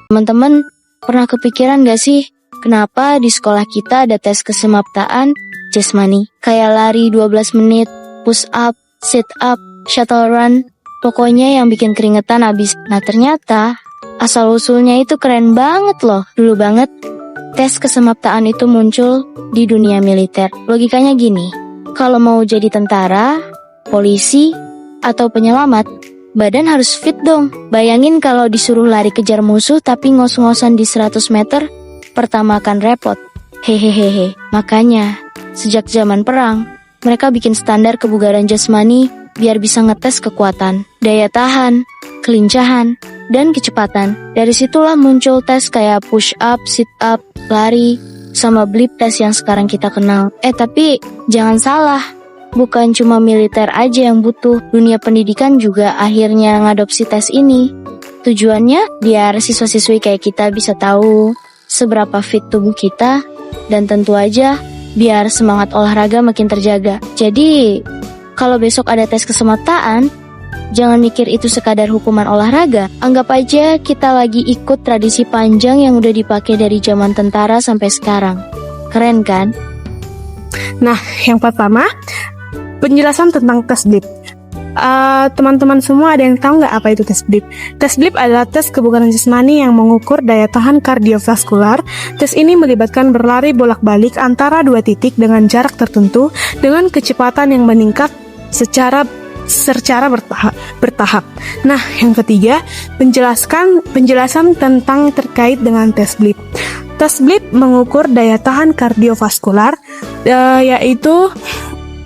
Teman-teman, pernah kepikiran gak sih kenapa di sekolah kita ada tes kesemaptaan jasmani? Kayak lari 12 menit, push up, sit up, shuttle run, pokoknya yang bikin keringetan abis. Nah ternyata asal-usulnya itu keren banget loh. Dulu banget tes kesemaptaan itu muncul di dunia militer. Logikanya gini, kalau mau jadi tentara, polisi, atau penyelamat, badan harus fit dong. Bayangin kalau disuruh lari kejar musuh tapi ngos-ngosan di 100 meter, pertama akan repot. Hehehehe. Makanya, sejak zaman perang, mereka bikin standar kebugaran jasmani biar bisa ngetes kekuatan, daya tahan, kelincahan, dan kecepatan. Dari situlah muncul tes kayak push up, sit up, lari, sama blip tes yang sekarang kita kenal. Tapi jangan salah, bukan cuma militer aja yang butuh, dunia pendidikan juga akhirnya ngadopsi tes ini. Tujuannya biar siswa-siswi kayak kita bisa tahu seberapa fit tubuh kita, dan tentu aja biar semangat olahraga makin terjaga. Jadi, kalau besok ada tes kesemaptaan, jangan mikir itu sekadar hukuman olahraga. Anggap aja kita lagi ikut tradisi panjang yang udah dipakai dari zaman tentara sampai sekarang. Keren kan? Nah, yang pertama, penjelasan tentang tes blip. Teman-teman semua ada yang tahu nggak apa itu tes blip? Tes blip adalah tes kebugaran jasmani yang mengukur daya tahan kardiovaskular. Tes ini melibatkan berlari bolak-balik antara dua titik dengan jarak tertentu dengan kecepatan yang meningkat secara bertahap. Nah, yang ketiga, penjelasan tentang terkait dengan tes blip. Tes blip mengukur daya tahan kardiovaskular,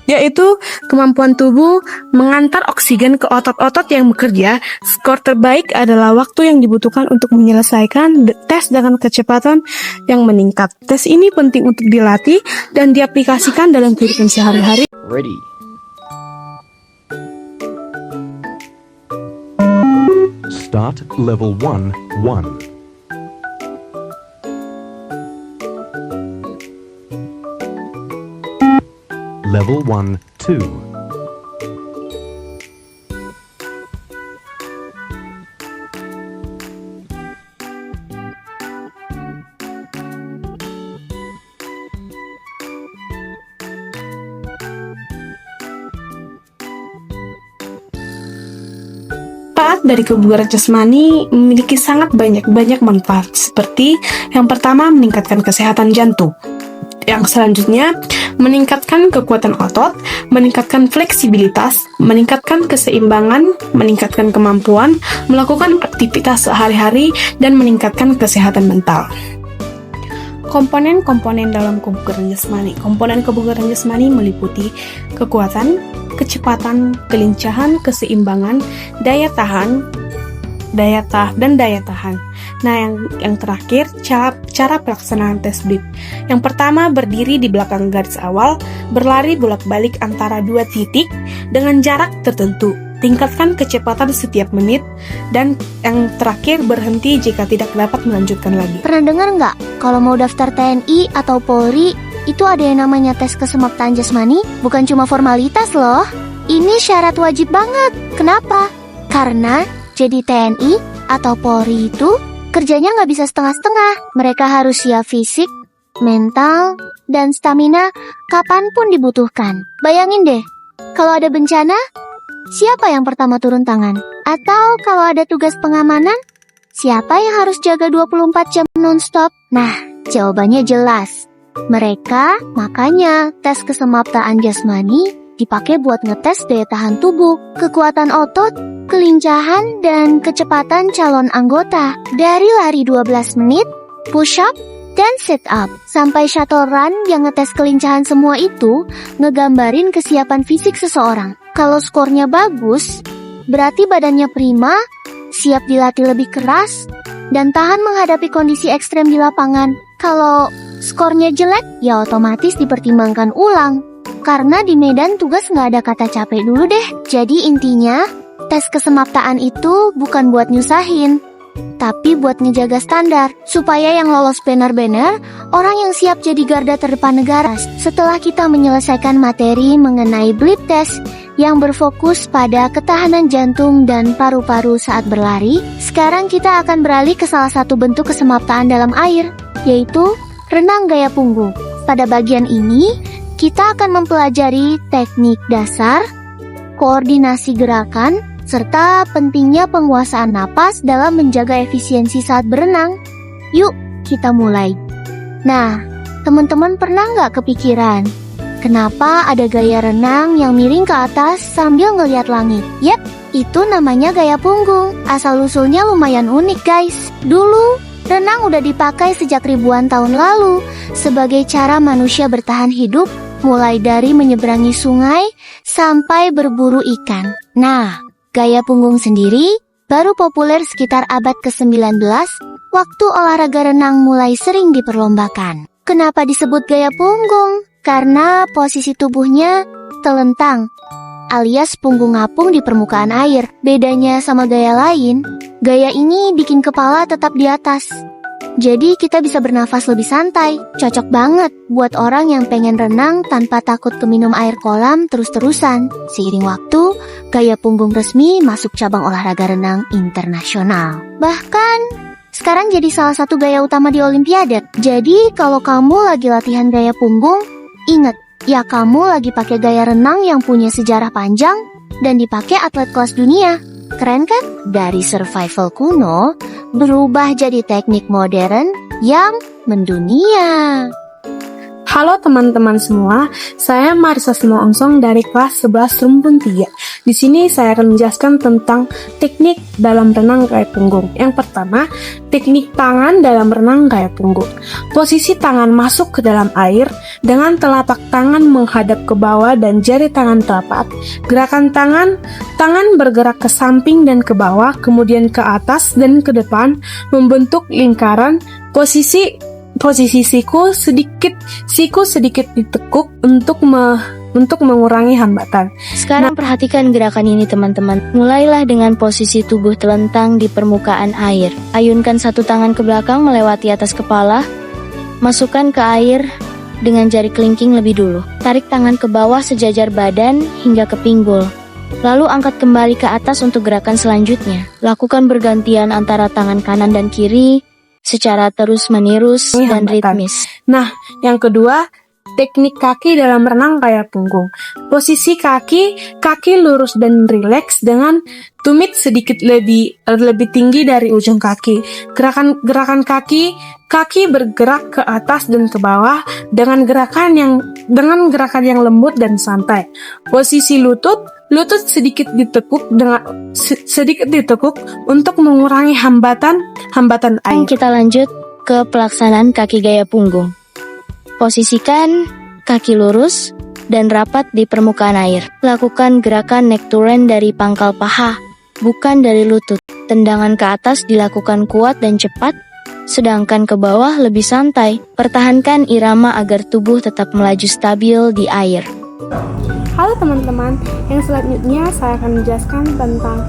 yaitu kemampuan tubuh mengantar oksigen ke otot-otot yang bekerja. Skor terbaik adalah waktu yang dibutuhkan untuk menyelesaikan tes dengan kecepatan yang meningkat. Tes ini penting untuk dilatih dan diaplikasikan dalam kehidupan sehari-hari. Ready. Start level 1. Level 1, 2. Manfaat dari kebugaran jasmani memiliki sangat banyak manfaat, seperti yang pertama, meningkatkan kesehatan jantung. Yang selanjutnya, meningkatkan kekuatan otot, meningkatkan fleksibilitas, meningkatkan keseimbangan, meningkatkan kemampuan melakukan aktivitas sehari-hari, dan meningkatkan kesehatan mental. Komponen-komponen dalam kebugaran jasmani. Komponen kebugaran jasmani meliputi kekuatan, kecepatan, kelincahan, keseimbangan, daya tahan. Nah, yang terakhir, cara pelaksanaan tes blip. Yang pertama, berdiri di belakang garis awal, berlari bolak-balik antara dua titik dengan jarak tertentu. Tingkatkan kecepatan setiap menit, dan yang terakhir, berhenti jika tidak dapat melanjutkan lagi. Pernah dengar nggak kalau mau daftar TNI atau Polri, itu ada yang namanya tes kesemaptaan jasmani? Bukan cuma formalitas loh, ini syarat wajib banget. Kenapa? Karena jadi TNI atau Polri itu kerjanya nggak bisa setengah-setengah. Mereka harus siap fisik, mental, dan stamina kapanpun dibutuhkan. Bayangin deh, kalau ada bencana, siapa yang pertama turun tangan? Atau kalau ada tugas pengamanan, siapa yang harus jaga 24 jam non-stop? Nah, jawabannya jelas. Makanya tes kesemaptaan jasmani dipakai buat ngetes daya tahan tubuh, kekuatan otot, kelincahan, dan kecepatan calon anggota. Dari lari 12 menit, push up, dan sit up, sampai shuttle run yang ngetes kelincahan, semua itu ngegambarin kesiapan fisik seseorang. Kalau skornya bagus, berarti badannya prima, siap dilatih lebih keras, dan tahan menghadapi kondisi ekstrem di lapangan. Kalau skornya jelek, ya otomatis dipertimbangkan ulang. Karena di medan tugas nggak ada kata capek dulu deh. Jadi intinya, tes kesemaptaan itu bukan buat nyusahin, tapi buat ngejaga standar, supaya yang lolos benar-benar orang yang siap jadi garda terdepan negara. Setelah kita menyelesaikan materi mengenai blip test yang berfokus pada ketahanan jantung dan paru-paru saat berlari, sekarang kita akan beralih ke salah satu bentuk kesemaptaan dalam air, yaitu renang gaya punggung. Pada bagian ini, kita akan mempelajari teknik dasar, koordinasi gerakan, serta pentingnya penguasaan napas dalam menjaga efisiensi saat berenang. Yuk, kita mulai. Nah, teman-teman pernah nggak kepikiran, kenapa ada gaya renang yang miring ke atas sambil ngeliat langit? Yap, itu namanya gaya punggung. Asal-usulnya lumayan unik, guys. Dulu, renang udah dipakai sejak ribuan tahun lalu sebagai cara manusia bertahan hidup, mulai dari menyeberangi sungai sampai berburu ikan. Nah, gaya punggung sendiri baru populer sekitar abad ke-19, waktu olahraga renang mulai sering diperlombakan. Kenapa disebut gaya punggung? Karena posisi tubuhnya telentang, alias punggung ngapung di permukaan air. Bedanya sama gaya lain, gaya ini bikin kepala tetap di atas. Jadi kita bisa bernafas lebih santai. Cocok banget buat orang yang pengen renang tanpa takut keminum air kolam terus-terusan. Seiring waktu, gaya punggung resmi masuk cabang olahraga renang internasional. Bahkan, sekarang jadi salah satu gaya utama di Olimpiade. Jadi kalau kamu lagi latihan gaya punggung, ingat, ya kamu lagi pakai gaya renang yang punya sejarah panjang dan dipakai atlet kelas dunia. Keren kan? Dari survival kuno, berubah jadi teknik modern yang mendunia. Halo teman-teman semua, saya Marisa Simoonsong dari kelas 11 Rumpun 3. Di sini saya akan menjelaskan tentang teknik dalam renang gaya punggung. Yang pertama, teknik tangan dalam renang gaya punggung. Posisi tangan masuk ke dalam air dengan telapak tangan menghadap ke bawah dan jari tangan telapak. Gerakan tangan bergerak ke samping dan ke bawah, kemudian ke atas dan ke depan, membentuk lingkaran. Posisi siku sedikit ditekuk untuk mengurangi hambatan. Sekarang perhatikan gerakan ini teman-teman. Mulailah dengan posisi tubuh telentang di permukaan air. Ayunkan satu tangan ke belakang melewati atas kepala. Masukkan ke air dengan jari kelingking lebih dulu. Tarik tangan ke bawah sejajar badan hingga ke pinggul. Lalu angkat kembali ke atas untuk gerakan selanjutnya. Lakukan bergantian antara tangan kanan dan kiri secara terus-menerus dan ritmis. Nah, yang kedua, teknik kaki dalam renang gaya punggung. Posisi kaki lurus dan rileks dengan tumit sedikit lebih tinggi dari ujung kaki. Gerakan kaki bergerak ke atas dan ke bawah dengan gerakan yang lembut dan santai. Posisi lutut sedikit ditekuk untuk mengurangi hambatan air. Kita lanjut ke pelaksanaan kaki gaya punggung. Posisikan kaki lurus dan rapat di permukaan air. Lakukan gerakan neck to land dari pangkal paha, bukan dari lutut. Tendangan ke atas dilakukan kuat dan cepat, sedangkan ke bawah lebih santai. Pertahankan irama agar tubuh tetap melaju stabil di air. Halo teman-teman, yang selanjutnya saya akan menjelaskan tentang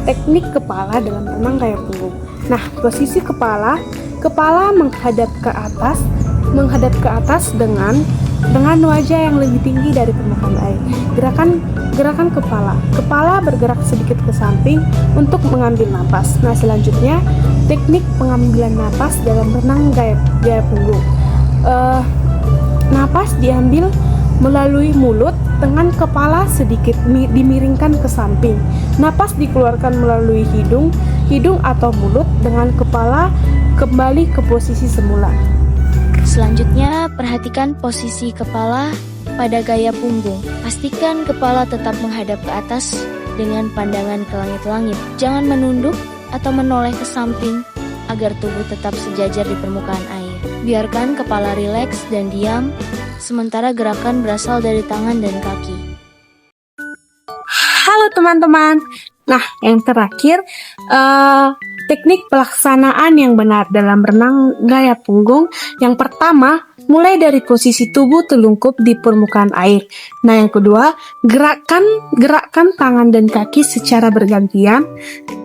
teknik kepala dalam renang gaya punggung. Nah, posisi kepala menghadap ke atas dengan wajah yang lebih tinggi dari permukaan air. Gerakan kepala bergerak sedikit ke samping untuk mengambil napas. Nah, selanjutnya teknik pengambilan napas dalam renang gaya punggung. Napas diambil melalui mulut dengan kepala sedikit dimiringkan ke samping. Napas dikeluarkan melalui hidung atau mulut dengan kepala kembali ke posisi semula. Selanjutnya, perhatikan posisi kepala pada gaya punggung. Pastikan kepala tetap menghadap ke atas dengan pandangan ke langit-langit. Jangan menunduk atau menoleh ke samping agar tubuh tetap sejajar di permukaan air. Biarkan kepala rileks dan diam, sementara gerakan berasal dari tangan dan kaki. Halo teman-teman. Nah, yang terakhir, teknik pelaksanaan yang benar dalam renang gaya punggung. Yang pertama, mulai dari posisi tubuh telungkup di permukaan air. Nah, yang kedua, gerakkan tangan dan kaki secara bergantian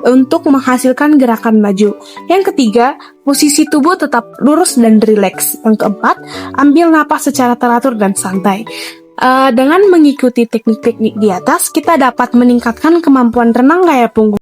untuk menghasilkan gerakan maju. Yang ketiga, posisi tubuh tetap lurus dan rileks. Yang keempat, ambil napas secara teratur dan santai. Dengan mengikuti teknik-teknik di atas, kita dapat meningkatkan kemampuan renang gaya punggung